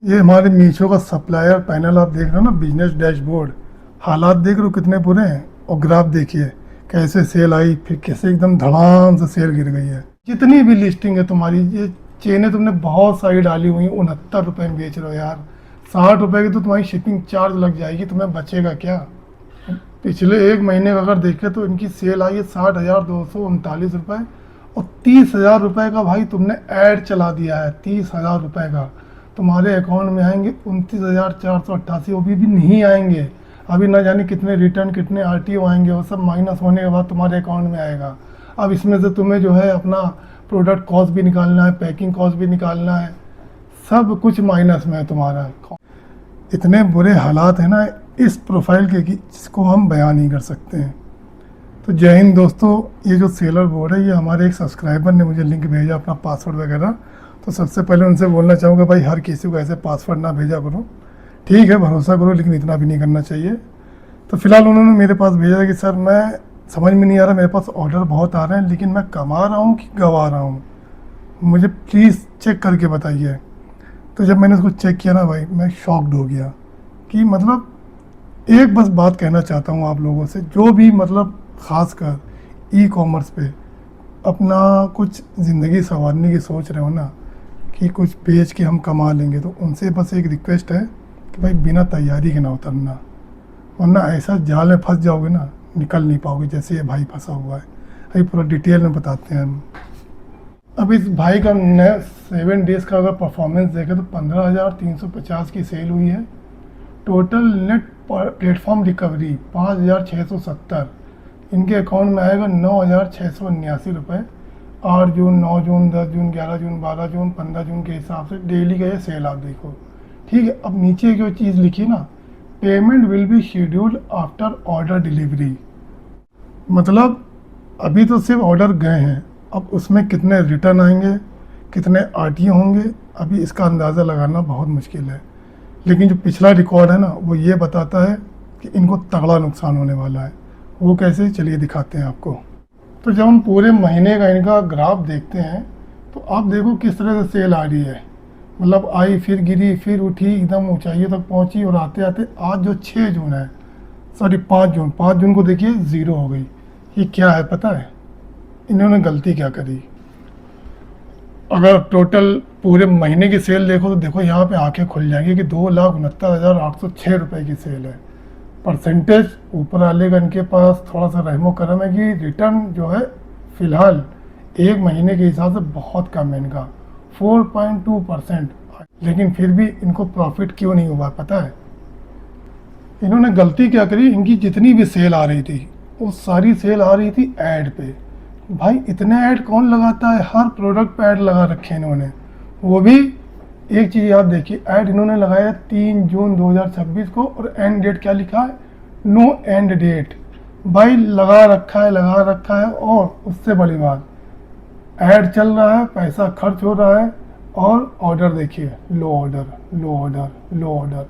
ये हमारे मीशो का सप्लायर पैनल आप देख रहे हो ना, बिजनेस डैशबोर्ड। हालात देख रहे हो कितने बुरे हैं, और ग्राफ देखिए कैसे सेल आई, फिर कैसे एकदम धड़ाम से सेल गिर गई है। जितनी भी लिस्टिंग है तुम्हारी, ये चेनें तुमने बहुत सारी डाली हुई हैं, 69 रुपये में बेच रहे हो यार। 60 रुपये की तो तुम्हारी शिपिंग चार्ज लग जाएगी, तुम्हें बचेगा क्या। पिछले एक महीने का अगर देखें तो इनकी सेल आई है 60,239 रुपये, और 30,000 रुपये का भाई तुमने ऐड चला दिया है। 30,000 रुपये का तुम्हारे अकाउंट में आएंगे 29,488, वो भी नहीं आएंगे। अभी ना जाने कितने रिटर्न, कितने RTO आएंगे, वो सब माइनस होने के बाद तुम्हारे अकाउंट में आएगा। अब इसमें से तुम्हें जो है अपना प्रोडक्ट कॉस्ट भी निकालना है, पैकिंग कॉस्ट भी निकालना है, सब कुछ माइनस में है तुम्हारा। इतने बुरे हालात हैं ना इस प्रोफाइल के कि जिसको हम बयान नहीं कर सकते हैं। तो जय हिंद दोस्तों, ये जो सेलर बोर्ड है, ये हमारे एक सब्सक्राइबर ने मुझे लिंक भेजा अपना पासवर्ड वगैरह। तो सबसे पहले उनसे बोलना चाहूँगा, भाई हर किसी को ऐसे पासवर्ड ना भेजा करो। ठीक है, भरोसा करो, लेकिन इतना भी नहीं करना चाहिए। तो फिलहाल उन्होंने मेरे पास भेजा कि सर मैं समझ में नहीं आ रहा, मेरे पास ऑर्डर बहुत आ रहे हैं, लेकिन मैं कमा रहा हूँ कि गवा रहा हूँ, मुझे प्लीज़ चेक करके बताइए। तो जब मैंने उसको चेक किया ना भाई, मैं शॉक्ड हो गया कि मतलब एक बस बात कहना चाहता हूँ आप लोगों से, जो भी मतलब ख़ासकर ई कॉमर्स पे अपना कुछ ज़िंदगी संवारने की सोच रहे हो ना, कि कुछ बेच के हम कमा लेंगे, तो उनसे बस एक रिक्वेस्ट है कि भाई बिना तैयारी के ना उतरना, वरना ऐसा जाल में फंस जाओगे ना, निकल नहीं पाओगे, जैसे ये भाई फंसा हुआ है। अभी पूरा डिटेल में बताते हैं हम। अब इस भाई का 7 डेज़ का अगर परफॉर्मेंस देखें तो 15,350 की सेल हुई है। Total net platform recovery 5,670। इनके अकाउंट में आएगा 9,679 रुपये। 8 जून, 9 जून, 10 जून, 11 जून, 12 जून, 15 जून के हिसाब से डेली का ये सेल आप देखो। ठीक है, अब नीचे जो चीज़ लिखी ना, payment will be scheduled after order delivery. मतलब अभी तो सिर्फ ऑर्डर गए हैं, अब उसमें कितने रिटर्न आएंगे, कितने RTO होंगे, अभी इसका अंदाज़ा लगाना बहुत मुश्किल है। लेकिन जो पिछला रिकॉर्ड है ना, वो ये बताता है कि इनको तगड़ा नुकसान होने वाला है। वो कैसे, चलिए दिखाते हैं आपको। तो जब हम पूरे महीने का इनका ग्राफ देखते हैं तो आप देखो किस तरह से सेल आ रही है। मतलब आई, फिर गिरी, फिर उठी, एकदम ऊंचाइयों तक पहुंची, और आते आते आज जो 6 जून है, सॉरी 5 जून को देखिए ज़ीरो हो गई। ये क्या है पता है, इन्होंने गलती क्या करी। अगर टोटल पूरे महीने की सेल देखो तो देखो यहाँ पे आंखें खुल जाएंगी कि 2,69,806 रुपये की सेल है। परसेंटेज ऊपर वाले का इनके पास थोड़ा सा रहमो करम है कि रिटर्न जो है फ़िलहाल एक महीने के हिसाब से बहुत कम है इनका, 4.2%। लेकिन फिर भी इनको प्रॉफिट क्यों नहीं हुआ पता है। इन्होंने गलती क्या करी, इनकी जितनी भी सेल आ रही थी वो सारी सेल आ रही थी ऐड पे। भाई इतने ऐड कौन लगाता है, हर प्रोडक्ट पे ऐड लगा रखे हैं इन्होंने। वो भी एक चीज़ आप देखिए, ऐड इन्होंने लगाया 3 जून 2026 को, और एंड डेट क्या लिखा है, नो एंड डेट। भाई लगा रखा है, लगा रखा है, और उससे बड़ी बात, ऐड चल रहा है, पैसा खर्च हो रहा है, और ऑर्डर देखिए, लो ऑर्डर, लो ऑर्डर, लो ऑर्डर।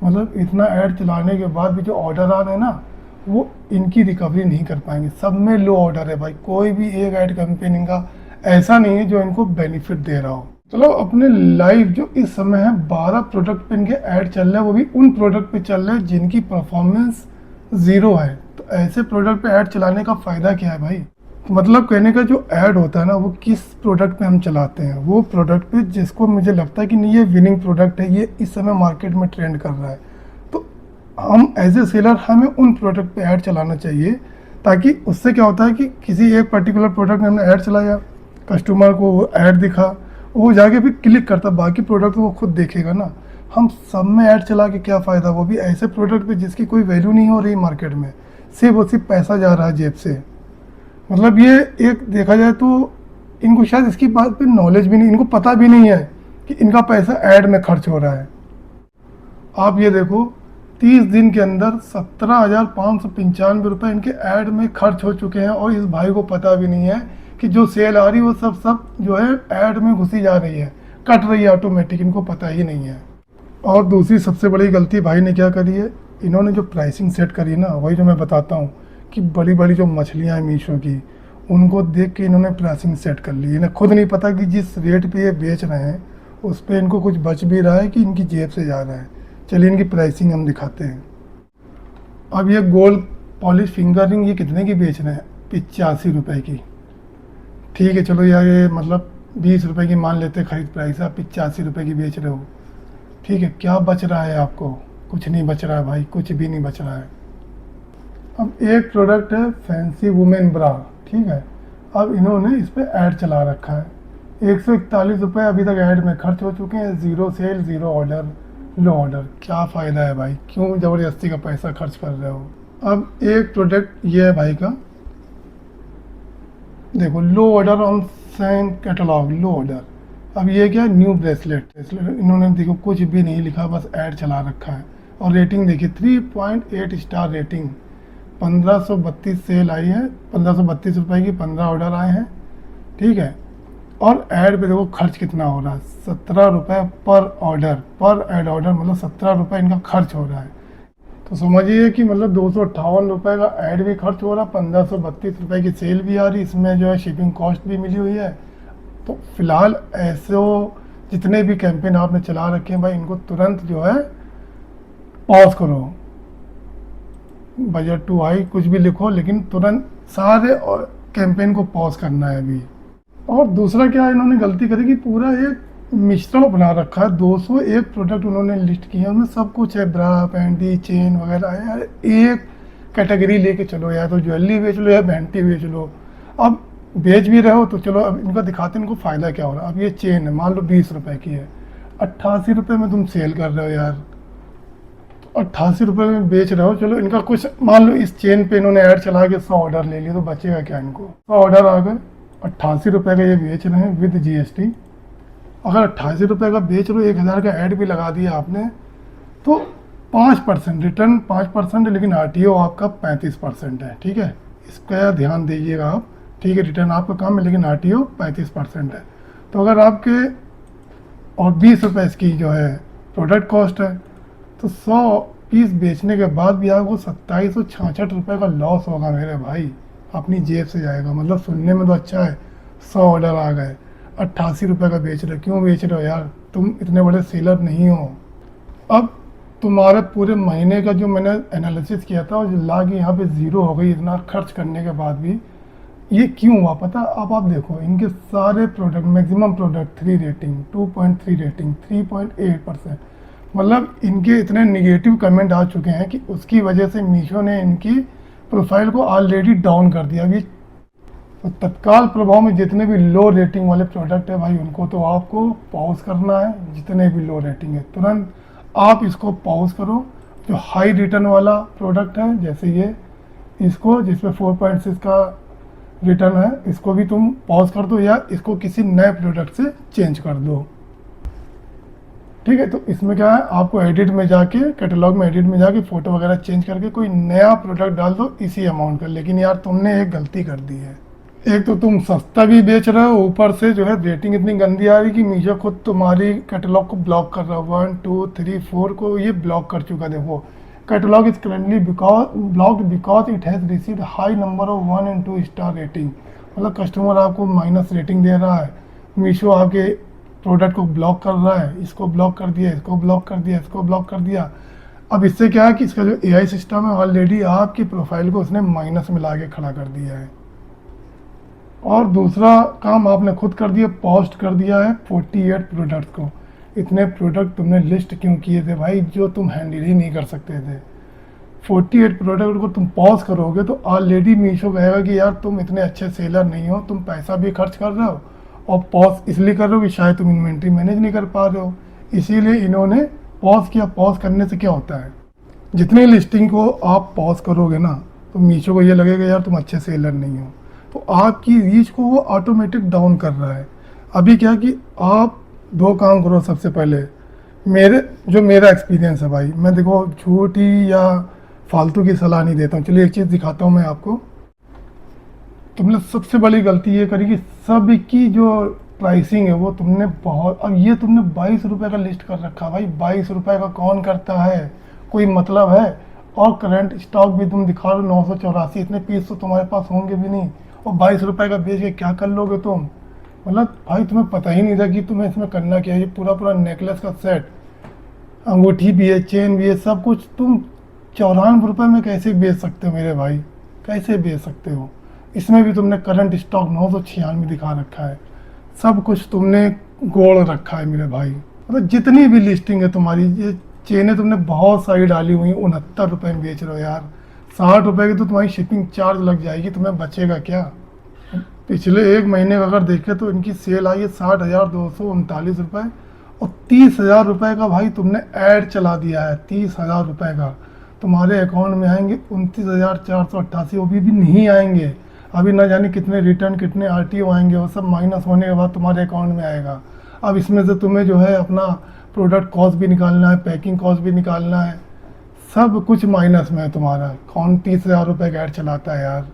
मतलब इतना ऐड चलाने के बाद भी जो ऑर्डर आ रहे हैं ना, वो इनकी रिकवरी नहीं कर पाएंगे। सब में लो ऑर्डर है भाई, कोई भी एक ऐड कंपनी का ऐसा नहीं है जो इनको बेनिफिट दे रहा हो। चलो अपने लाइव जो इस समय है 12 प्रोडक्ट पे इनके ऐड चल रहे हैं, वो भी उन प्रोडक्ट पे चल रहे हैं जिनकी परफॉर्मेंस ज़ीरो है। तो ऐसे प्रोडक्ट पे ऐड चलाने का फ़ायदा क्या है भाई। मतलब कहने का जो ऐड होता है ना, वो किस प्रोडक्ट पे हम चलाते हैं, वो प्रोडक्ट पे जिसको मुझे लगता है कि नहीं ये विनिंग प्रोडक्ट है, ये इस समय मार्केट में ट्रेंड कर रहा है। तो हम एज ए सेलर हमें उन प्रोडक्ट पे ऐड चलाना चाहिए, ताकि उससे क्या होता है कि किसी एक पर्टिकुलर प्रोडक्ट में हमने ऐड चलाया, कस्टमर को वो ऐड दिखा, वो जाके फिर क्लिक करता, बाकी प्रोडक्ट वो खुद देखेगा ना। हम सब में ऐड चला के क्या फ़ायदा, वो भी ऐसे प्रोडक्ट पे जिसकी कोई वैल्यू नहीं हो रही मार्केट में, सिर्फ और सिर्फ पैसा जा रहा है जेब से। मतलब ये एक देखा जाए तो इनको शायद इसकी बात पे नॉलेज भी नहीं, इनको पता भी नहीं है कि इनका पैसा ऐड में खर्च हो रहा है। आप ये देखो 30 दिन के अंदर 17,595 इनके ऐड में खर्च हो चुके हैं, और इस भाई को पता भी नहीं है कि जो सेल आ रही है वो सब जो है ऐड में घुसी जा रही है, कट रही है ऑटोमेटिक, इनको पता ही नहीं है। और दूसरी सबसे बड़ी गलती भाई ने क्या करी है, इन्होंने जो प्राइसिंग सेट करी ना, वही जो मैं बताता हूँ कि बड़ी बड़ी जो मछलियाँ हैं मीशो की, उनको देख के इन्होंने प्राइसिंग सेट कर ली। इन्हें खुद नहीं पता कि जिस रेट पे ये बेच रहे हैं उस पर इनको कुछ बच भी रहा है कि इनकी जेब से जा रहा है। चलिए इनकी प्राइसिंग हम दिखाते हैं। अब ये गोल्ड पॉलिश फिंगर रिंग ये कितने की बेच रहे हैं? 85 रुपये की। ठीक है चलो यार, ये मतलब 20 रुपये की मान लेते खरीद प्राइस, आप 85 रुपये की बेच रहे हो। ठीक है, क्या बच रहा है आपको? कुछ नहीं बच रहा है भाई, कुछ भी नहीं बच रहा है। अब एक प्रोडक्ट है फैंसी वुमेन ब्रा, ठीक है। अब इन्होंने इस पर ऐड चला रखा है। 141 रुपये अभी तक ऐड में खर्च हो चुके हैं। ज़ीरो सेल, ज़ीरो ऑर्डर, लो ऑर्डर। क्या फ़ायदा है भाई, क्यों ज़बरदस्ती का पैसा खर्च कर रहे हो? अब एक प्रोडक्ट ये है भाई का, देखो, लो ऑर्डर ऑन सेम कैटलॉग, लो ऑर्डर। अब ये क्या, न्यू ब्रेसलेट इन्होंने देखो कुछ भी नहीं लिखा, बस ऐड चला रखा है। और रेटिंग देखिए 3.8 स्टार रेटिंग। 1532 सेल आई है, 1532 रुपये की 15 ऑर्डर आए हैं, ठीक है। और ऐड पे देखो खर्च कितना हो रहा है, 17 रुपये पर ऑर्डर, पर ऐड ऑर्डर, मतलब 17 रुपये इनका खर्च हो रहा है। तो समझिए कि मतलब 258 रुपये का ऐड भी खर्च हो रहा, 1532 रुपये की सेल भी आ रही, इसमें जो है शिपिंग कॉस्ट भी मिली हुई है। तो फिलहाल ऐसे जितने भी कैंपेन आपने चला रखे हैं भाई, इनको तुरंत जो है पॉज करो। बजट टू हाई कुछ भी लिखो, लेकिन तुरंत सारे कैंपेन को पॉज करना है अभी। और दूसरा क्या इन्होंने गलती करी कि पूरा एक मिश्रण बना रखा है। 201 प्रोडक्ट उन्होंने लिस्ट किए, उनमें सब कुछ है, ब्रा, पैंटी, चेन वगैरह है। यार एक कैटेगरी लेके चलो यार, तो ज्वेलरी बेच लो या पैंटी बेच लो। अब बेच भी रहे हो तो चलो, अब इनका दिखाते हैं इनको फ़ायदा क्या हो रहा है। अब ये चेन है, मान लो 20 रुपये की है, 88 रुपये में तुम सेल कर रहे हो यार, तो 88 रुपये में बेच रहे हो। चलो इनका कुछ मान लो इस चेन पे इन्होंने ऐड चला के 100 ऑर्डर ले लिए, तो बचेगा क्या इनको? 100 ऑर्डर आ गए, 88 रुपये का ये बेच रहे हैं विद GST। अगर 88 रुपये का बेच रहे हो, 1000 का ऐड भी लगा दिया आपने, तो 5% रिटर्न, 5%, लेकिन RTO आपका 35% है, ठीक है। इसका ध्यान दीजिएगा आप, ठीक है। रिटर्न आपका कम है, लेकिन RTO 35% है। तो अगर आपके और 20 रुपये इसकी जो है प्रोडक्ट कॉस्ट है, तो 100 पीस बेचने के बाद भी आपको 2766 रुपये का लॉस होगा मेरे भाई, अपनी जेब से जाएगा। मतलब सुनने में तो अच्छा है, 100 ऑर्डर आ गए, 88 रुपये का बेच रहे हो। क्यों बेच रहे हो यार, तुम इतने बड़े सेलर नहीं हो। अब तुम्हारे पूरे महीने का जो मैंने एनालिसिस किया था, और ला के यहाँ पे ज़ीरो हो गई इतना खर्च करने के बाद भी। ये क्यों हुआ पता? अब आप देखो इनके सारे product, maximum product 3 rating, 2.3 rating, 3.8%। मतलब इनके इतने निगेटिव कमेंट आ चुके हैं कि उसकी वजह से मीशो ने इनकी प्रोफाइल को ऑलरेडी डाउन कर दिया। अभी तो तत्काल प्रभाव में जितने भी लो रेटिंग वाले प्रोडक्ट है भाई, उनको तो आपको पॉज करना है। जितने भी लो रेटिंग है तुरंत आप इसको पॉज करो। जो हाई रिटर्न वाला प्रोडक्ट है, जैसे ये, इसको जिसमें 4.6 का रिटर्न है, इसको भी तुम पॉज कर दो, या इसको किसी नए प्रोडक्ट से चेंज कर दो, ठीक है। तो इसमें क्या है, आपको एडिट में जाके, कैटलॉग में एडिट में जाके फ़ोटो वगैरह चेंज करके कोई नया प्रोडक्ट डाल दो इसी अमाउंट का। लेकिन यार तुमने एक गलती कर दी है, एक तो तुम सस्ता भी बेच रहे हो, ऊपर से जो है रेटिंग इतनी गंदी आ रही कि मीशो खुद तुम्हारी कैटलॉग को ब्लॉक कर रहा है। 1 2 3 4 को ये ब्लॉक कर चुका। देखो, catalogue is currently blocked because it has received high number of 1 and 2 star rating. मतलब कस्टमर आपको माइनस रेटिंग दे रहा है, मीशो आपके प्रोडक्ट को ब्लॉक कर रहा है। इसको ब्लॉक कर दिया, इसको ब्लॉक कर दिया, इसको ब्लॉक कर दिया। अब इससे क्या है कि इसका जो AI सिस्टम है, ऑलरेडी आपकी प्रोफाइल को उसने माइनस में ला के खड़ा कर दिया है। और दूसरा काम आपने खुद कर दिया, पोस्ट कर दिया है 48 प्रोडक्ट को। इतने प्रोडक्ट तुमने लिस्ट क्यों किए थे भाई, जो तुम हैंडल ही नहीं कर सकते थे? 48 प्रोडक्ट को तुम पॉज करोगे तो ऑलरेडी मीशो कहेगा कि यार तुम इतने अच्छे सेलर नहीं हो, तुम पैसा भी खर्च कर रहे हो, और पॉज इसलिए कर रहे हो कि शायद तुम इन्वेंट्री मैनेज नहीं कर पा रहे हो। इसीलिए इन्होंने पॉज किया। पॉज करने से क्या होता है, जितनी लिस्टिंग को आप पॉज करोगे ना, तो मीशो को ये लगेगा यार तुम अच्छे सेलर नहीं हो, तो आपकी रीच को वो ऑटोमेटिक डाउन कर रहा है। अभी क्या कि आप दो काम करो। सबसे पहले मेरा एक्सपीरियंस है भाई, मैं देखो झूठी या फालतू की सलाह नहीं देता हूँ। चलिए एक चीज़ दिखाता हूँ मैं आपको। तुमने सबसे बड़ी गलती ये करी कि सब की जो प्राइसिंग है वो तुमने बहुत, अब ये तुमने 22 रुपये का लिस्ट कर रखा। भाई 22 रुपये का कौन करता है, कोई मतलब है? और करंट स्टॉक भी तुम दिखा रहे हो 984, इतने पीस तो तुम्हारे पास होंगे भी नहीं, और 22 रुपये का बेच के क्या कर लोगे तुम? मतलब भाई तुम्हें पता ही नहीं था कि तुम्हें इसमें करना क्या है। ये पूरा पूरा नेकलेस का सेट, अंगूठी भी है, चेन भी है, सब कुछ तुम 94 रुपये में कैसे बेच सकते हो मेरे भाई, कैसे बेच सकते हो। इसमें भी तुमने करंट स्टॉक 996 दिखा रखा है, सब कुछ तुमने गोल रखा है मेरे भाई। मतलब जितनी भी लिस्टिंग है तुम्हारी, ये चेनें तुमने बहुत सारी डाली हुई, 69 रुपये में बेच रहे हो यार। 60 रुपये की तो तुम्हारी शिपिंग चार्ज लग जाएगी, तुम्हें बचेगा क्या। पिछले एक महीने का अगर देखें तो इनकी सेल आई है 60,239 रुपये, और 30,000 रुपये का भाई तुमने ऐड चला दिया है। 30,000 रुपये का तुम्हारे अकाउंट में आएंगे 29,488, वो भी नहीं आएंगे। अभी न जाने कितने रिटर्न, कितने आरटीओ आएंगे, वो सब माइनस होने के बाद तुम्हारे अकाउंट में आएगा। अब इसमें से तुम्हें जो है अपना प्रोडक्ट कॉस्ट भी निकालना है, पैकिंग कॉस्ट भी निकालना है, सब कुछ माइनस में है तुम्हारा। कौन 30,000 रुपये का ऐड चलाता है यार।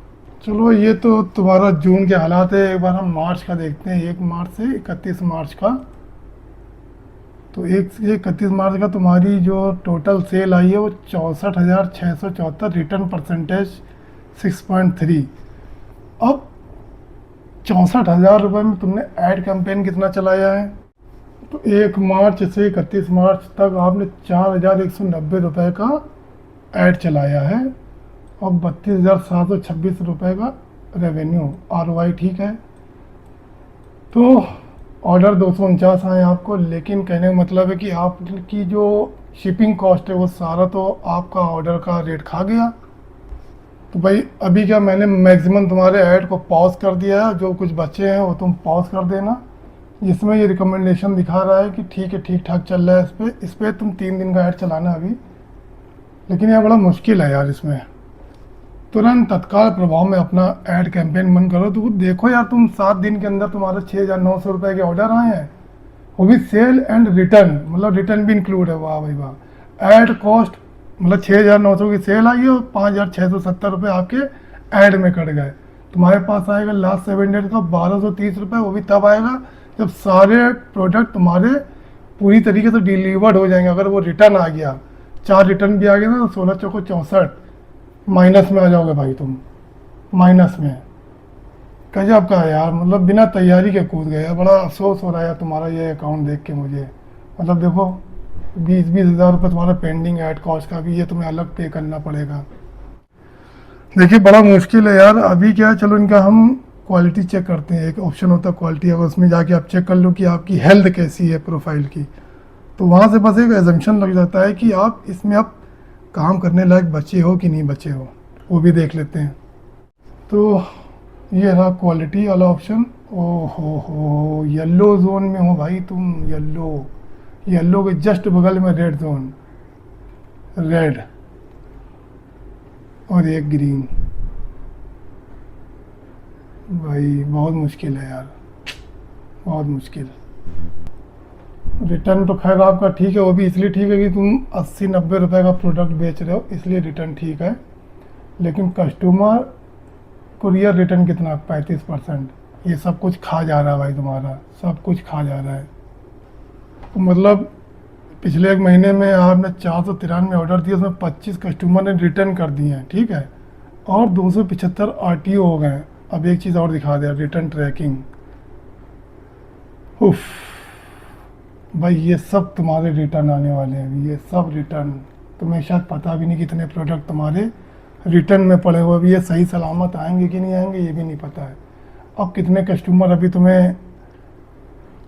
चलो ये तो तुम्हारा जून के हालात है, एक बार हम मार्च का देखते हैं। 1 मार्च से 31 मार्च का, तो 1 से 31 मार्च का तुम्हारी जो टोटल सेल आई है वो 64,674, रिटर्न परसेंटेज 6.3। अब 64,000 रुपये में तुमने ऐड कैंपेन कितना चलाया है, तो 1 मार्च से 31 मार्च तक आपने 4,190 रुपये का ऐड चलाया है, और 32,726 रुपये का रेवेन्यू, ROI ठीक है। तो ऑर्डर 249 आए आपको, लेकिन कहने का मतलब है कि आपकी जो शिपिंग कॉस्ट है वो सारा तो आपका ऑर्डर का रेट खा गया। तो भाई अभी क्या, मैंने मैक्सिमम तुम्हारे ऐड को पॉज कर दिया है, जो कुछ बचे हैं वो तुम पॉज कर देना। जिसमें ये रिकमेंडेशन दिखा रहा है कि ठीक है, ठीक ठाक चल रहा है, इस पर तुम 3 दिन का ऐड चलाना अभी। लेकिन यह बड़ा मुश्किल है यार, इसमें तुरंत तत्काल प्रभाव में अपना ऐड कैंपेन बंद करो। तो देखो यार, तुम 7 दिन के अंदर तुम्हारे 6,900 रुपये के ऑर्डर आए हैं, वो भी सेल एंड रिटर्न, मतलब रिटर्न भी इंक्लूड है। वाह भाई वाह। ऐड कॉस्ट मतलब 6,900 की सेल आई है और 5,670 रुपये आपके ऐड में कट गए। तुम्हारे पास आएगा लास्ट 7 डेज का 1,230 रुपये, वो भी तब आएगा जब सारे प्रोडक्ट तुम्हारे पूरी तरीके से डिलीवर्ड हो जाएंगे। अगर वो रिटर्न आ गया, 4 रिटर्न भी आ गया ना, तो 16 चौको 64 माइनस में आ जाओगे भाई तुम, माइनस में। गजब का है यार, मतलब बिना तैयारी के कूद गए। बड़ा अफसोस हो रहा है यार तुम्हारा ये अकाउंट देख के मुझे। मतलब देखो 20-20 हज़ार रुपये तुम्हारा पेंडिंग ऐड कॉस्ट का भी, ये तुम्हें अलग पे करना पड़ेगा। देखिए बड़ा मुश्किल है यार। अभी क्या है, चलो इनका हम क्वालिटी चेक करते हैं। एक ऑप्शन होता है क्वालिटी, अगर उसमें जाके आप चेक कर लो कि आपकी हेल्थ कैसी है प्रोफाइल की, तो वहाँ से बस एक एजम्पशन लग जाता है कि आप इसमें आप काम करने लायक बचे हो कि नहीं बचे हो, वो भी देख लेते हैं। तो ये रहा क्वालिटी वाला ऑप्शन। हो येलो जोन में हो भाई तुम, येलो के जस्ट बगल में रेड जोन, रेड और एक ग्रीन। भाई बहुत मुश्किल है यार, बहुत मुश्किल। रिटर्न तो खैर आपका ठीक है, वो भी इसलिए ठीक है कि तुम 80-90 रुपये का प्रोडक्ट बेच रहे हो, इसलिए रिटर्न ठीक है। लेकिन कस्टमर कुरियर रिटर्न कितना, 35%। ये सब कुछ खा जा रहा है भाई तुम्हारा, सब कुछ खा जा रहा है। तो मतलब पिछले 1 महीने में आपने 493 ऑर्डर दिए, उसमें 25 कस्टमर ने रिटर्न कर दिए हैं, ठीक है, और 275 RTO हो गए। अब एक चीज़ और दिखा दिया, रिटर्न ट्रैकिंग। उफ भाई, ये सब तुम्हारे रिटर्न आने वाले हैं, ये सब रिटर्न। तुम्हें शायद पता भी नहीं कितने प्रोडक्ट तुम्हारे रिटर्न में पड़े हुए, अभी ये सही सलामत आएंगे कि नहीं आएंगे ये भी नहीं पता है। अब कितने कस्टमर अभी तुम्हें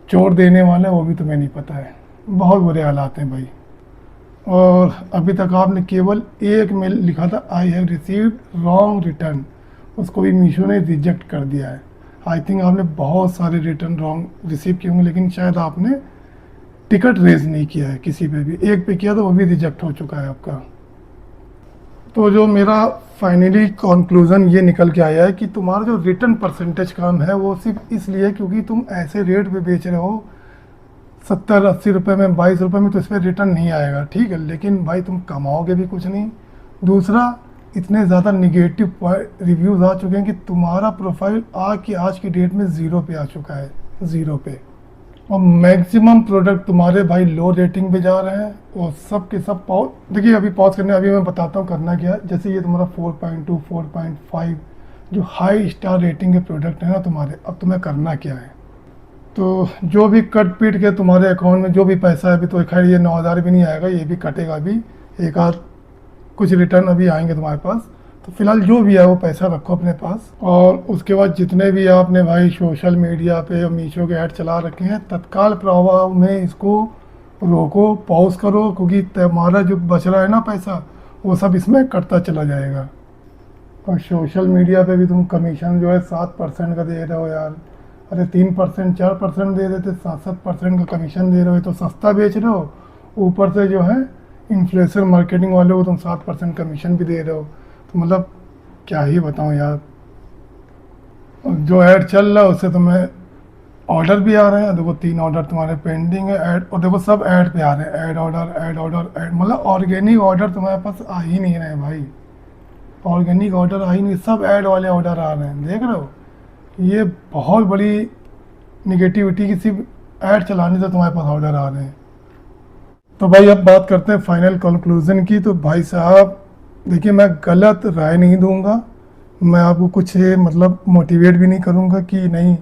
चोट देने वाले हैं वो भी तुम्हें नहीं पता है। बहुत बुरे हालात हैं भाई। और अभी तक आपने केवल एक मेल लिखा था, I have received wrong return, उसको भी मीशो ने रिजेक्ट कर दिया है। आई थिंक आपने बहुत सारे रिटर्न रॉन्ग रिसीव किए होंगे, लेकिन शायद आपने टिकट रेज नहीं किया है किसी पे भी। एक पे किया तो वो भी रिजेक्ट हो चुका है आपका। तो जो मेरा फाइनली कंक्लूज़न ये निकल के आया है कि तुम्हारा जो रिटर्न परसेंटेज कम है वो सिर्फ इसलिए क्योंकि तुम ऐसे रेट पे बेच रहे हो 70-80 रुपये में, 22 रुपये में, तो इस पर रिटर्न नहीं आएगा, ठीक है। लेकिन भाई तुम कमाओगे भी कुछ नहीं। दूसरा, इतने ज़्यादा निगेटिव रिव्यूज़ आ चुके हैं कि तुम्हारा प्रोफाइल आज की डेट में 0 पे आ चुका है, 0 पे। और मैक्सिमम प्रोडक्ट तुम्हारे भाई लो रेटिंग पे जा रहे हैं, और सब के सब पॉज। देखिए अभी पॉज करने, अभी मैं बताता हूँ करना क्या है। जैसे ये तुम्हारा 4.2, 4.5 जो हाई स्टार रेटिंग के प्रोडक्ट है ना तुम्हारे, अब तुम्हें करना क्या है, तो जो भी कट पीट के तुम्हारे अकाउंट में जो भी पैसा है, अभी तो खैर ये 9,000 भी नहीं आएगा, ये भी कटेगा अभी, एक आध कुछ रिटर्न अभी आएंगे तुम्हारे पास। तो फिलहाल जो भी है वो पैसा रखो अपने पास, और उसके बाद जितने भी आपने भाई सोशल मीडिया पे और मीशो के ऐड चला रखे हैं, तत्काल प्रभाव में इसको रोको, पॉज करो, क्योंकि तुम्हारा जो बच रहा है ना पैसा, वो सब इसमें कटता चला जाएगा। और सोशल मीडिया पे भी तुम कमीशन जो है 7% का दे रहे हो यार। अरे 3% 4% दे देते, 7% का कमीशन दे रहे हो, तो सस्ता बेच रहे हो, ऊपर से जो है इन्फ्लुएंसर मार्केटिंग वाले को तुम 7% कमीशन भी दे रहे हो। तो मतलब क्या ही बताऊँ यार, जो ऐड चल रहा है उससे तुम्हें ऑर्डर भी आ रहे हैं, देखो 3 ऑर्डर तुम्हारे पेंडिंग है ऐड, और देखो सब ऐड पे आ रहे हैं, add order add order add, मतलब ऑर्गेनिक ऑर्डर तुम्हारे पास आ ही नहीं रहे भाई, ऑर्गेनिक ऑर्डर आ ही नहीं, सब ऐड वाले ऑर्डर आ रहे हैं, देख रहे हो। ये बहुत बड़ी निगेटिविटी की, सिर्फ ऐड चलाने से तुम्हारे पास ऑर्डर आ रहे हैं। तो भाई अब बात करते हैं फाइनल कंक्लूजन की। तो भाई साहब देखिए, मैं गलत राय नहीं दूंगा, मैं आपको कुछ मतलब मोटिवेट भी नहीं करूंगा कि नहीं।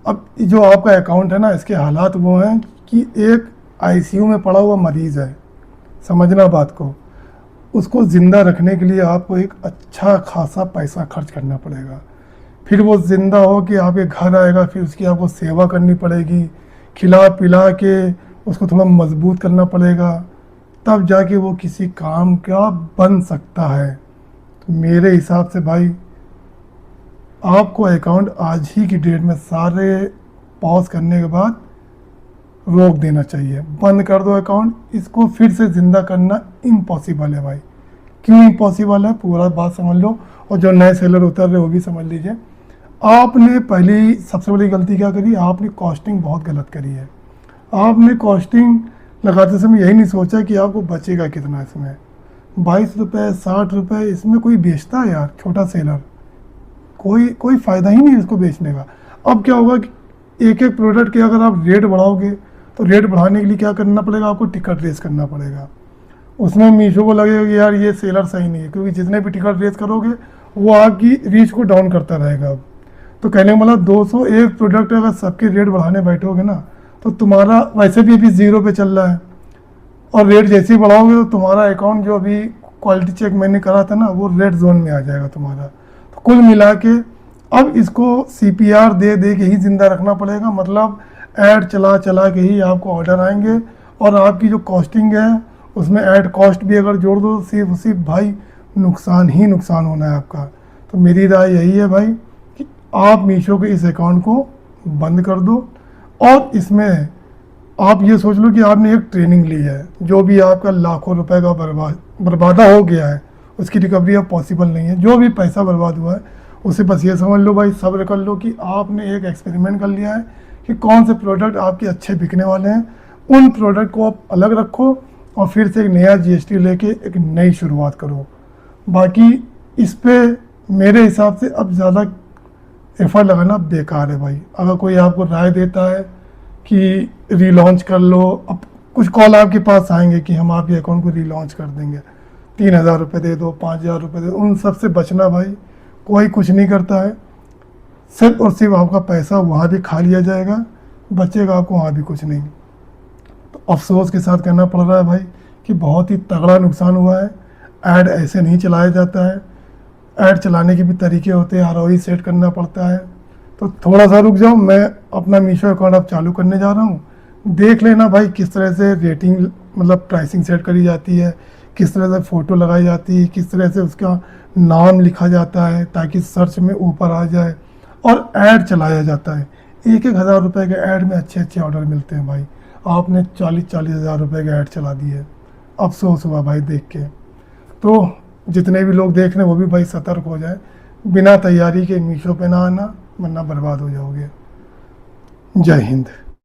अब जो आपका अकाउंट है ना, इसके हालात वो हैं कि एक आईसीयू में पड़ा हुआ मरीज़ है, समझना बात को, उसको ज़िंदा रखने के लिए आपको एक अच्छा खासा पैसा खर्च करना पड़ेगा। फिर वो ज़िंदा हो के आपके घर आएगा, फिर उसकी आपको सेवा करनी पड़ेगी, खिला पिला के उसको थोड़ा मजबूत करना पड़ेगा, तब जाके वो किसी काम का बन सकता है। तो मेरे हिसाब से भाई आपको अकाउंट आज ही की डेट में सारे पॉज करने के बाद रोक देना चाहिए, बंद कर दो अकाउंट। इसको फिर से ज़िंदा करना इम्पॉसिबल है भाई। क्यों इम्पॉसिबल है, पूरा बात समझ लो, और जो नए सेलर उतर रहे वो भी समझ लीजिए। आपने पहली सबसे बड़ी गलती क्या करी, आपने कॉस्टिंग बहुत गलत करी है। आपने कॉस्टिंग लगाते समय यही नहीं सोचा कि आपको बचेगा कितना इसमें। 22 रुपये 60 रुपये इसमें कोई बेचता है यार, छोटा सेलर, कोई फ़ायदा ही नहीं इसको बेचने का। अब क्या होगा कि एक एक प्रोडक्ट के अगर आप रेट बढ़ाओगे, तो रेट बढ़ाने के लिए क्या करना पड़ेगा, आपको टिकट रेस करना पड़ेगा। उसमें मीशो को लगेगा कि यार ये सेलर सही नहीं है, क्योंकि जितने भी टिकट रेस करोगे वो आपकी रीच को डाउन करता रहेगा। अब तो कहने का मतलब 201 प्रोडक्ट अगर सबके रेट बढ़ाने बैठोगे ना, तो तुम्हारा वैसे भी अभी 0 पे चल रहा है, और रेट जैसे ही बढ़ाओगे तो तुम्हारा अकाउंट जो अभी क्वालिटी चेक मैंने करा था ना, वो रेड जोन में आ जाएगा तुम्हारा। तो कुल मिला के अब इसको CPR दे दे के ही ज़िंदा रखना पड़ेगा, मतलब ऐड चला चला के ही आपको ऑर्डर आएंगे, और आपकी जो कॉस्टिंग है उसमें ऐड कॉस्ट भी अगर जोड़ दो, सिर्फ भाई नुकसान ही नुकसान होना है आपका। तो मेरी राय यही है भाई कि आप मीशो के इस अकाउंट को बंद कर दो, और इसमें आप ये सोच लो कि आपने एक ट्रेनिंग ली है, जो भी आपका लाखों रुपए का बर्बादा हो गया है, उसकी रिकवरी अब पॉसिबल नहीं है। जो भी पैसा बर्बाद हुआ है उसे बस ये समझ लो भाई, सब्र कर लो कि आपने एक एक्सपेरिमेंट कर लिया है कि कौन से प्रोडक्ट आपके अच्छे बिकने वाले हैं, उन प्रोडक्ट को आप अलग रखो, और फिर से एक नया GST लेके एक नई शुरुआत करो। बाकी इस पे मेरे हिसाब से अब ज़्यादा एफर्ट लगाना बेकार है भाई। अगर कोई आपको राय देता है कि रीलॉन्च कर लो, अब कुछ कॉल आपके पास आएंगे कि हम आपके अकाउंट को रीलॉन्च कर देंगे, 3,000 रुपये दे दो, 5,000 रुपये दे दो, उन सब से बचना भाई। कोई कुछ नहीं करता है, सिर्फ और सिर्फ आपका पैसा वहाँ भी खा लिया जाएगा, बचेगा आपको वहाँ भी कुछ नहीं। तो अफसोस के साथ कहना पड़ रहा है भाई कि बहुत ही तगड़ा नुकसान हुआ है। ऐड ऐसे नहीं चलाया जाता है, ऐड चलाने के भी तरीके होते हैं, ROI सेट करना पड़ता है। तो थोड़ा सा रुक जाओ, मैं अपना मीशो अकाउंट अब चालू करने जा रहा हूँ, देख लेना भाई किस तरह से रेटिंग मतलब प्राइसिंग सेट करी जाती है, किस तरह से फ़ोटो लगाई जाती है, किस तरह से उसका नाम लिखा जाता है ताकि सर्च में ऊपर आ जाए, और ऐड चलाया जाता है। 1,000 रुपये के ऐड में अच्छे अच्छे ऑर्डर मिलते हैं भाई, आपने 40-40 हज़ार रुपये के ऐड चला दिए, अफसोस हुआ भाई देख के। तो जितने भी लोग देख रहे हैं वो भी भाई सतर्क हो जाए, बिना तैयारी के मीशो पे ना आना, वरना बर्बाद हो जाओगे। जय हिंद।